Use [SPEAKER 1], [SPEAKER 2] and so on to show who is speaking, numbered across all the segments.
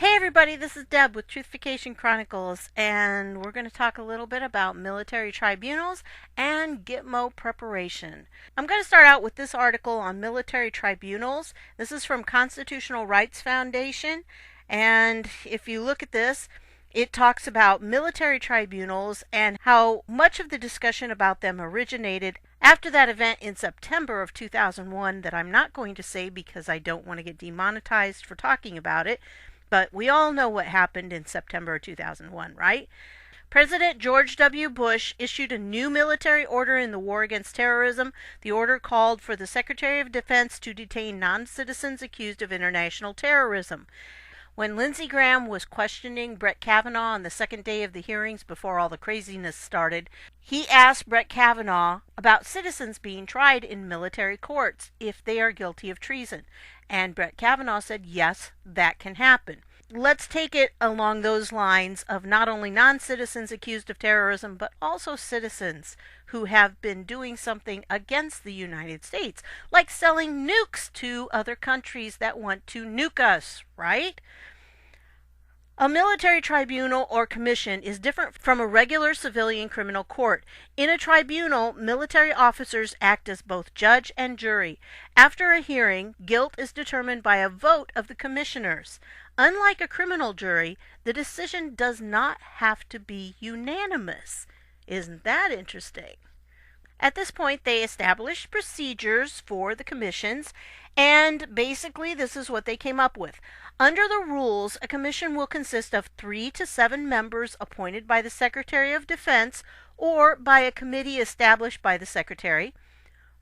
[SPEAKER 1] Hey everybody, this is Deb with Truthification Chronicles, and we're going to talk a little bit about military tribunals and Gitmo preparation. I'm going to start out with this article on military tribunals. This is from Constitutional Rights Foundation, and if you look at this, it talks about military tribunals and how much of the discussion about them originated after that event in September of 2001 that I'm not going to say because I don't want to get demonetized for talking about it. But we all know what happened in September 2001, right? President George W. Bush issued a new military order in the war against terrorism. The order called for the Secretary of Defense to detain non-citizens accused of international terrorism. When Lindsey Graham was questioning Brett Kavanaugh on the second day of the hearings before all the craziness started, he asked Brett Kavanaugh about citizens being tried in military courts if they are guilty of treason. And Brett Kavanaugh said, yes, that can happen. Let's take it along those lines of not only non-citizens accused of terrorism, but also citizens who have been doing something against the United States, like selling nukes to other countries that want to nuke us, right? A military tribunal or commission is different from a regular civilian criminal court. In a tribunal, military officers act as both judge and jury. After a hearing, guilt is determined by a vote of the commissioners. Unlike a criminal jury, the decision does not have to be unanimous. Isn't that interesting? At this point, they established procedures for the commissions, and basically this is what they came up with. Under the rules, a commission will consist of 3 to 7 members appointed by the Secretary of Defense or by a committee established by the Secretary.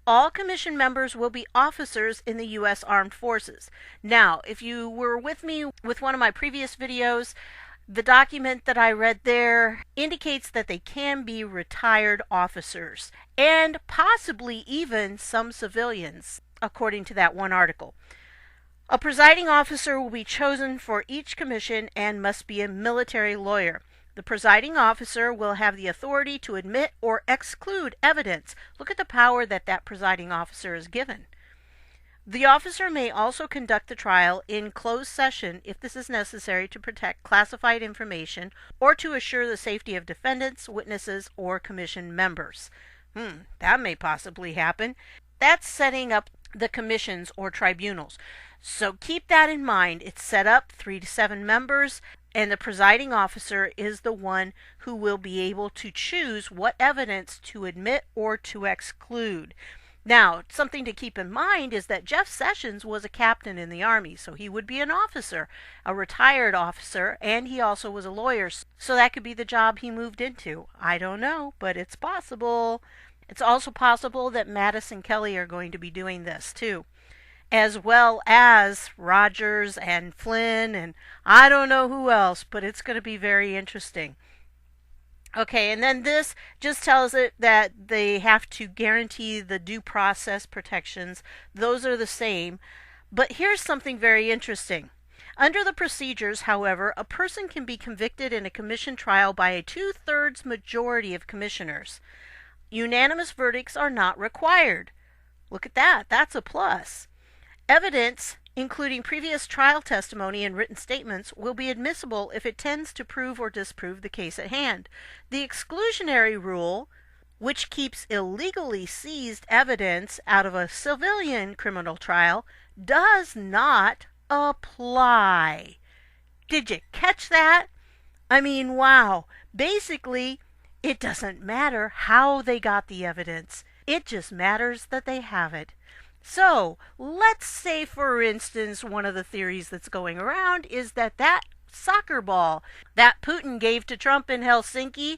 [SPEAKER 1] All commission members will be officers in the U.S. Armed Forces. Now, if you were with me with one of my previous videos, the document that I read there indicates that they can be retired officers and possibly even some civilians, according to that one article. A presiding officer will be chosen for each commission and must be a military lawyer. The presiding officer will have the authority to admit or exclude evidence. Look at the power that presiding officer is given. The officer may also conduct the trial in closed session if this is necessary to protect classified information or to assure the safety of defendants, witnesses, or commission members. That may possibly happen. That's setting up the commissions or tribunals. So keep that in mind. It's set up 3 to 7 members, and the presiding officer is the one who will be able to choose what evidence to admit or to exclude. Now, something to keep in mind is that Jeff Sessions was a captain in the Army, so he would be an officer, a retired officer, and he also was a lawyer, so that could be the job he moved into. I don't know, but it's possible. It's also possible that Mattis and Kelly are going to be doing this too, as well as Rogers and Flynn, and I don't know who else, but it's going to be very interesting. Okay, and then this just tells it that they have to guarantee the due process protections. Those are the same. But here's something very interesting. Under the procedures, however, a person can be convicted in a commission trial by a 2/3 majority of commissioners. Unanimous verdicts are not required. Look at that. That's a plus. Evidence, including previous trial testimony and written statements, will be admissible if it tends to prove or disprove the case at hand. The exclusionary rule, which keeps illegally seized evidence out of a civilian criminal trial, does not apply. Did you catch that? I mean, wow. Basically, it doesn't matter how they got the evidence. It just matters that they have it. So, let's say, for instance, one of the theories that's going around is that soccer ball that Putin gave to Trump in Helsinki,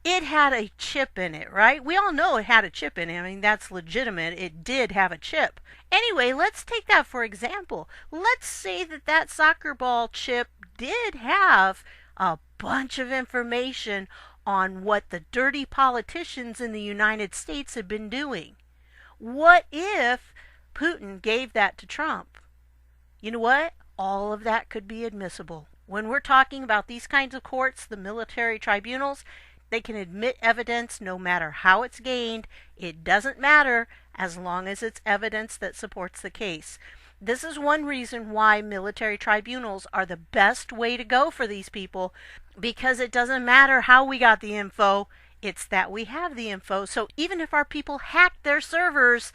[SPEAKER 1] it had a chip in it, right? We all know it had a chip in it. I mean, that's legitimate. It did have a chip. Anyway, let's take that for example. Let's say that soccer ball chip did have a bunch of information on what the dirty politicians in the United States had been doing. What if Putin gave that to Trump? You know what? All of that could be admissible. When we're talking about these kinds of courts, the military tribunals, they can admit evidence no matter how it's gained. It doesn't matter as long as it's evidence that supports the case. This is one reason why military tribunals are the best way to go for these people, because it doesn't matter how we got the info, it's that we have the info. So even if our people hack their servers,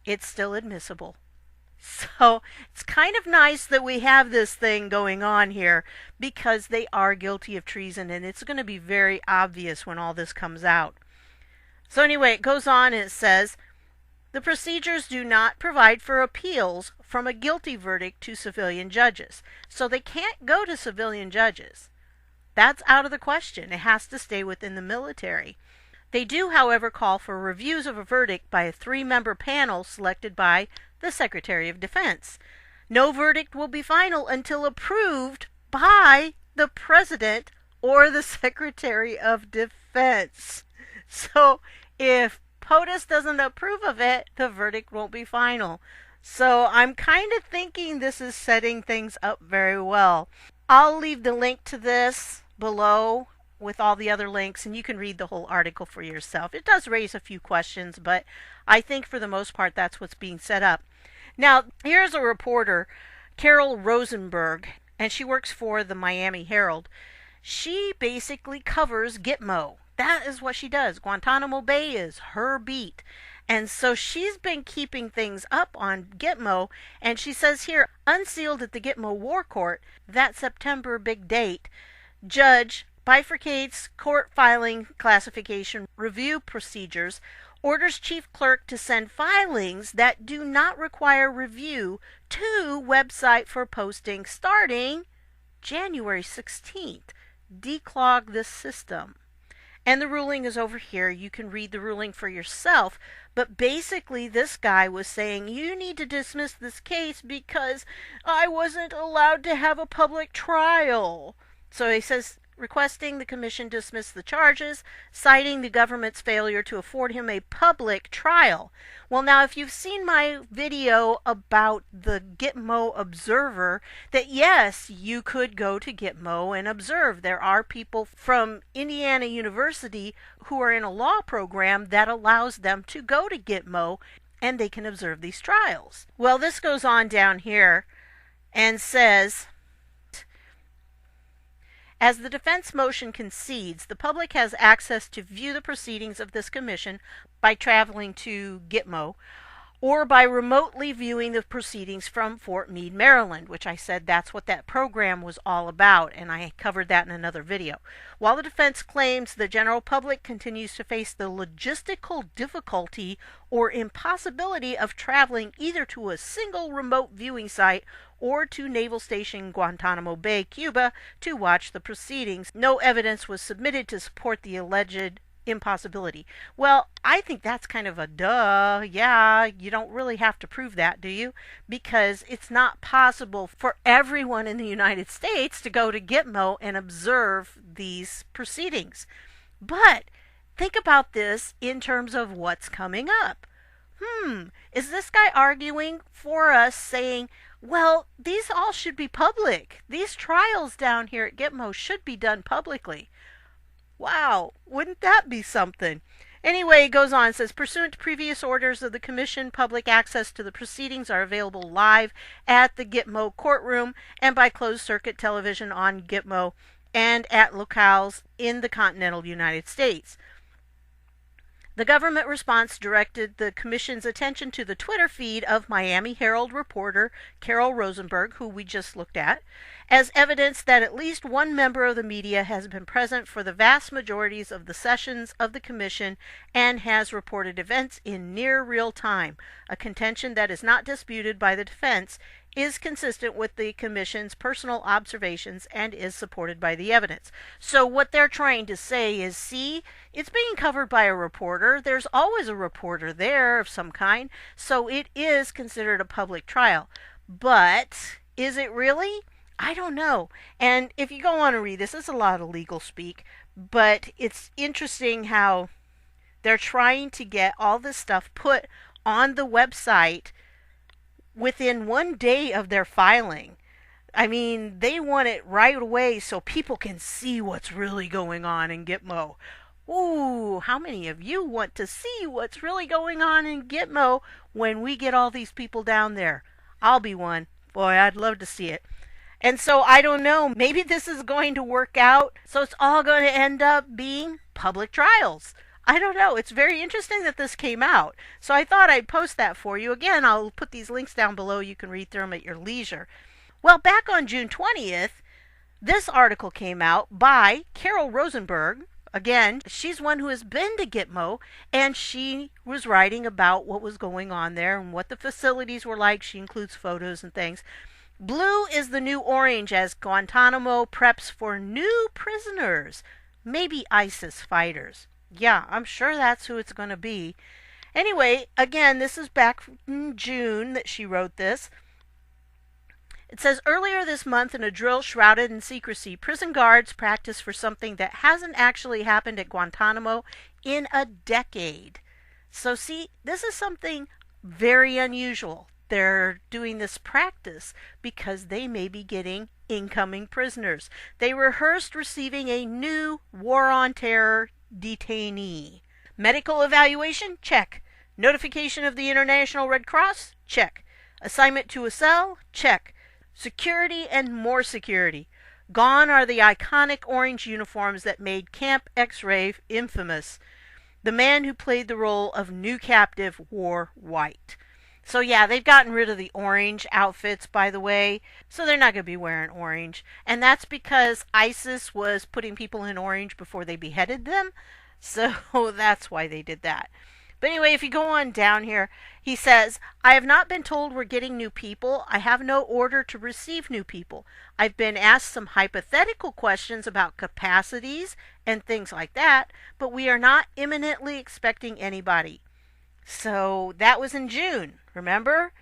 [SPEAKER 1] it's still admissible. So it's kind of nice that we have this thing going on here, because they are guilty of treason, and it's going to be very obvious when all this comes out. So anyway, it goes on and it says, the procedures do not provide for appeals from a guilty verdict to civilian judges. So they can't go to civilian judges. That's out of the question. It has to stay within the military. They do, however, call for reviews of a verdict by a 3-member panel selected by the Secretary of Defense. No verdict will be final until approved by the President or the Secretary of Defense. So if POTUS doesn't approve of it, the verdict won't be final. So I'm kind of thinking this is setting things up very well. I'll leave the link to this below with all the other links, and you can read the whole article for yourself. It does raise a few questions, but I think for the most part that's what's being set up. Now, here's a reporter, Carol Rosenberg, and she works for the Miami Herald. She basically covers Gitmo. That is what she does. Guantánamo Bay is her beat. And so she's been keeping things up on Gitmo, and she says here, unsealed at the Gitmo War Court, that September big date, judge bifurcates court filing classification review procedures, orders chief clerk to send filings that do not require review to website for posting starting January 16th. Declog this system. And the ruling is over here. You can read the ruling for yourself. But basically, this guy was saying, you need to dismiss this case because I wasn't allowed to have a public trial. So he says, requesting the commission dismiss the charges, citing the government's failure to afford him a public trial. Well, now, if you've seen my video about the Gitmo Observer, that yes, you could go to Gitmo and observe. There are people from Indiana University who are in a law program that allows them to go to Gitmo, and they can observe these trials. Well, this goes on down here and says, as the defense motion concedes, the public has access to view the proceedings of this commission by traveling to Gitmo or by remotely viewing the proceedings from Fort Meade, Maryland, which I said that's what that program was all about, and I covered that in another video. While the defense claims the general public continues to face the logistical difficulty or impossibility of traveling either to a single remote viewing site or to Naval Station Guantánamo Bay, Cuba, to watch the proceedings, no evidence was submitted to support the alleged impossibility. Well, I think that's kind of a duh. Yeah, you don't really have to prove that, do you? Because it's not possible for everyone in the United States to go to Gitmo and observe these proceedings. But think about this in terms of what's coming up. Is this guy arguing for us saying, well, these all should be public. These trials down here at Gitmo should be done publicly. Wow, wouldn't that be something? Anyway, it goes on, it says, pursuant to previous orders of the commission, public access to the proceedings are available live at the Gitmo courtroom and by closed-circuit television on Gitmo and at locales in the continental United States. The government response directed the commission's attention to the Twitter feed of Miami Herald reporter Carol Rosenberg, who we just looked at, as evidence that at least one member of the media has been present for the vast majorities of the sessions of the commission and has reported events in near real time, a contention that is not disputed by the defense, is consistent with the commission's personal observations and is supported by the evidence. So what they're trying to say is, see, it's being covered by a reporter. There's always a reporter there of some kind, so it is considered a public trial. But is it really? I don't know. And if you go on and read this, it's a lot of legal speak, but it's interesting how they're trying to get all this stuff put on the website within 1 day of their filing. I mean, they want it right away so people can see what's really going on in Gitmo. Ooh, how many of you want to see what's really going on in Gitmo when we get all these people down there? I'll be one. Boy, I'd love to see it. And so I don't know, maybe this is going to work out. So it's all going to end up being public trials. I don't know. It's very interesting that this came out. So I thought I'd post that for you. Again, I'll put these links down below. You can read through them at your leisure. Well, back on June 20th, this article came out by Carol Rosenberg. Again, she's one who has been to Gitmo, and she was writing about what was going on there and what the facilities were like. She includes photos and things. Blue is the new orange as Guantánamo preps for new prisoners, maybe ISIS fighters. Yeah, I'm sure that's who it's going to be. Anyway, again, this is back in June that she wrote this. It says, earlier this month in a drill shrouded in secrecy, prison guards practiced for something that hasn't actually happened at Guantánamo in a decade. So see, this is something very unusual. They're doing this practice because they may be getting incoming prisoners. They rehearsed receiving a new war on terror detainee. Medical evaluation? Check. Notification of the International Red Cross? Check. Assignment to a cell? Check. Security and more security. Gone are the iconic orange uniforms that made Camp X-Ray infamous. The man who played the role of new captive wore white. So yeah, they've gotten rid of the orange outfits, by the way, so they're not going to be wearing orange. And that's because ISIS was putting people in orange before they beheaded them, so that's why they did that. But anyway, if you go on down here, he says, I have not been told we're getting new people. I have no order to receive new people. I've been asked some hypothetical questions about capacities and things like that, but we are not imminently expecting anybody. So that was in June, remember?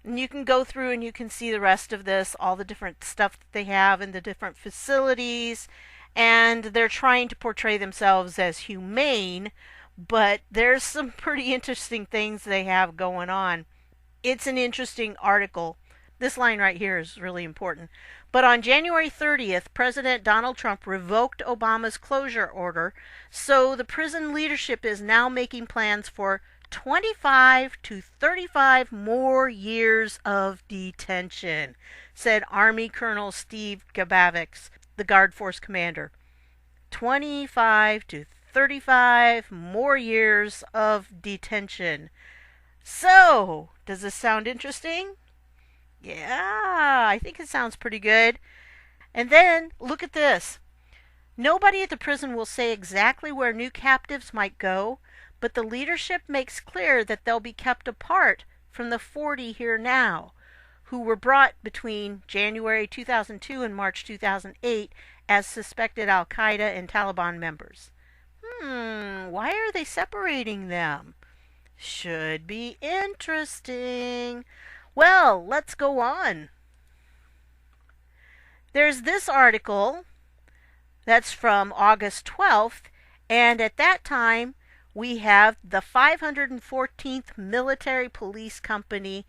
[SPEAKER 1] And you can go through and you can see the rest of this, all the different stuff that they have in the different facilities, and they're trying to portray themselves as humane, but there's some pretty interesting things they have going on. It's an interesting article. This line right here is really important. But on January 30th, President Donald Trump revoked Obama's closure order, so the prison leadership is now making plans for 25 to 35 more years of detention, said Army Colonel Steve Gabavics, the Guard Force commander. 25 to 35 more years of detention. So, does this sound interesting? Yeah, I think it sounds pretty good. And then, look at this. Nobody at the prison will say exactly where new captives might go, but the leadership makes clear that they'll be kept apart from the 40 here now, who were brought between January 2002 and March 2008 as suspected Al-Qaeda and Taliban members. Why are they separating them? Should be interesting. Well, let's go on. There's this article that's from August 12th, and at that time, we have the 514th Military Police Company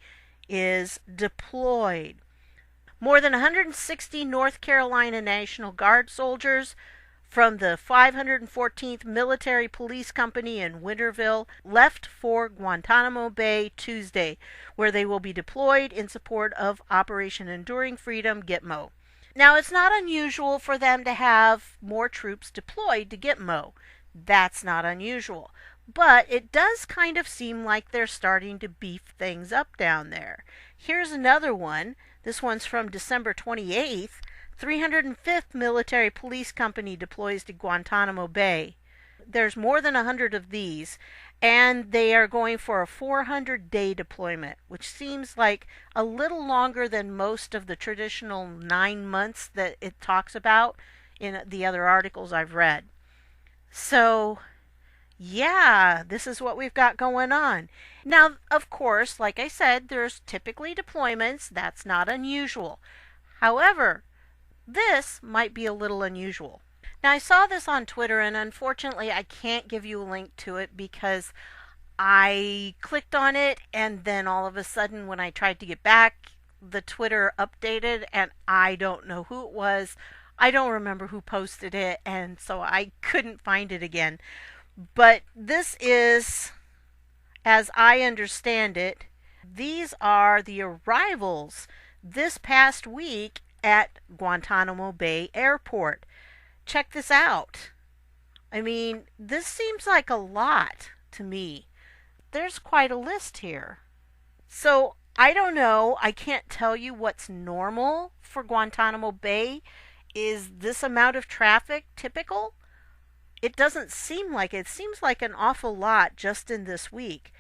[SPEAKER 1] is deployed. More than 160 North Carolina National Guard soldiers from the 514th Military Police Company in Winterville left for Guantánamo Bay Tuesday, where they will be deployed in support of Operation Enduring Freedom, Gitmo. Now, it's not unusual for them to have more troops deployed to Gitmo. That's not unusual. But it does kind of seem like they're starting to beef things up down there. Here's another one. This one's from December 28th. 305th Military Police Company deploys to Guantánamo Bay. There's more than 100 of these, and they are going for a 400-day deployment, which seems like a little longer than most of the traditional 9 months that it talks about in the other articles I've read. So, yeah, this is what we've got going on. Now, of course, like I said, there's typically deployments. That's not unusual. However, this might be a little unusual. Now, I saw this on Twitter, and unfortunately, I can't give you a link to it because I clicked on it, and then all of a sudden, when I tried to get back, the Twitter updated, and I don't know who it was. I don't remember who posted it, and so I couldn't find it again. But this is, as I understand it, These are the arrivals this past week at Guantánamo Bay Airport. Check this out. I mean, this seems like a lot to me. There's quite a list here. So, I don't know. I can't tell you what's normal for Guantánamo Bay. Is this amount of traffic typical? It doesn't seem like it. It seems like an awful lot just in this week.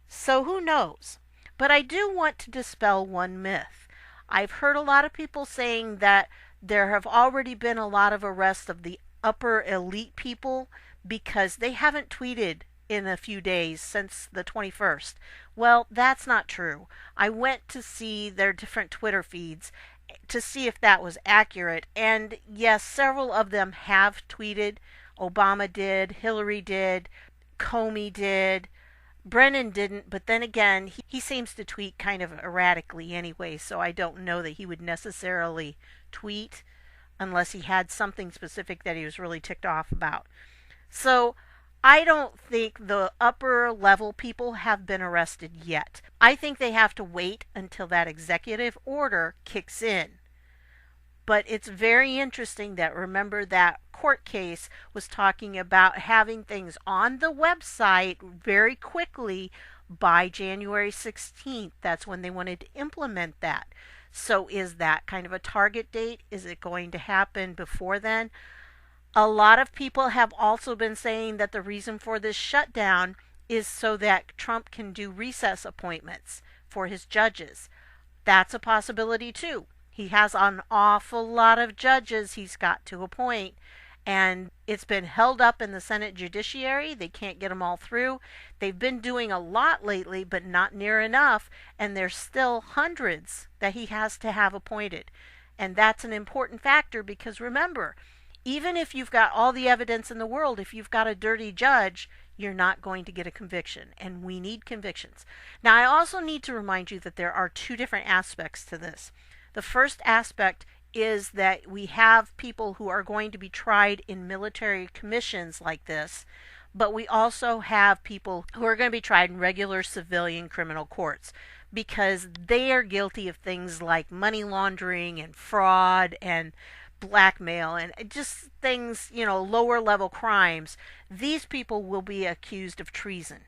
[SPEAKER 1] So who knows? But I do want to dispel one myth. I've heard a lot of people saying that there have already been a lot of arrests of the upper elite people because they haven't tweeted in a few days since the 21st. Well, that's not true. I went to see their different Twitter feeds to see if that was accurate. And yes, several of them have tweeted. Obama did, Hillary did, Comey did, Brennan didn't, but then again, he seems to tweet kind of erratically anyway, so I don't know that he would necessarily tweet unless he had something specific that he was really ticked off about. So I don't think the upper level people have been arrested yet. I think they have to wait until that executive order kicks in. But it's very interesting that, remember, that court case was talking about having things on the website very quickly by January 16th. That's when they wanted to implement that. So is that kind of a target date? Is it going to happen before then? A lot of people have also been saying that the reason for this shutdown is so that Trump can do recess appointments for his judges. That's a possibility too. He has an awful lot of judges he's got to appoint, and it's been held up in the Senate Judiciary. They can't get them all through. They've been doing a lot lately, but not near enough, and there's still hundreds that he has to have appointed. And that's an important factor because remember, even if you've got all the evidence in the world, if you've got a dirty judge, you're not going to get a conviction, and we need convictions. Now, I also need to remind you that there are two different aspects to this. The first aspect is that we have people who are going to be tried in military commissions like this, but we also have people who are going to be tried in regular civilian criminal courts because they are guilty of things like money laundering and fraud and blackmail and just things, lower level crimes. These people will be accused of treason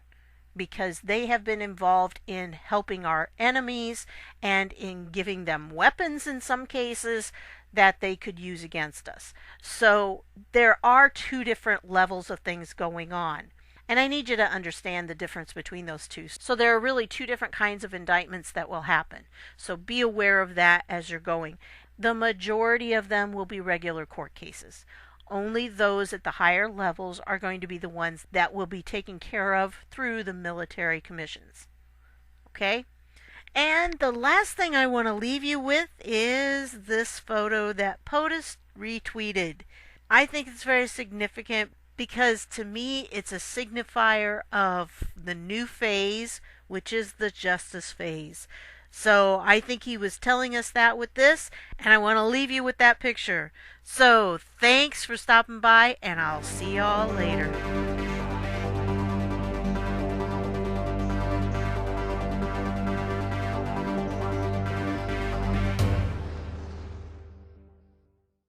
[SPEAKER 1] because they have been involved in helping our enemies and in giving them weapons in some cases that they could use against us. So there are two different levels of things going on. And I need you to understand the difference between those two. So there are really two different kinds of indictments that will happen. So be aware of that as you're going. The majority of them will be regular court cases. Only those at the higher levels are going to be the ones that will be taken care of through the military commissions. Okay? And the last thing I want to leave you with is this photo that POTUS retweeted. I think it's very significant because to me it's a signifier of the new phase, which is the justice phase. So I think he was telling us that with this, and I want to leave you with that picture. So thanks for stopping by, and I'll see y'all later.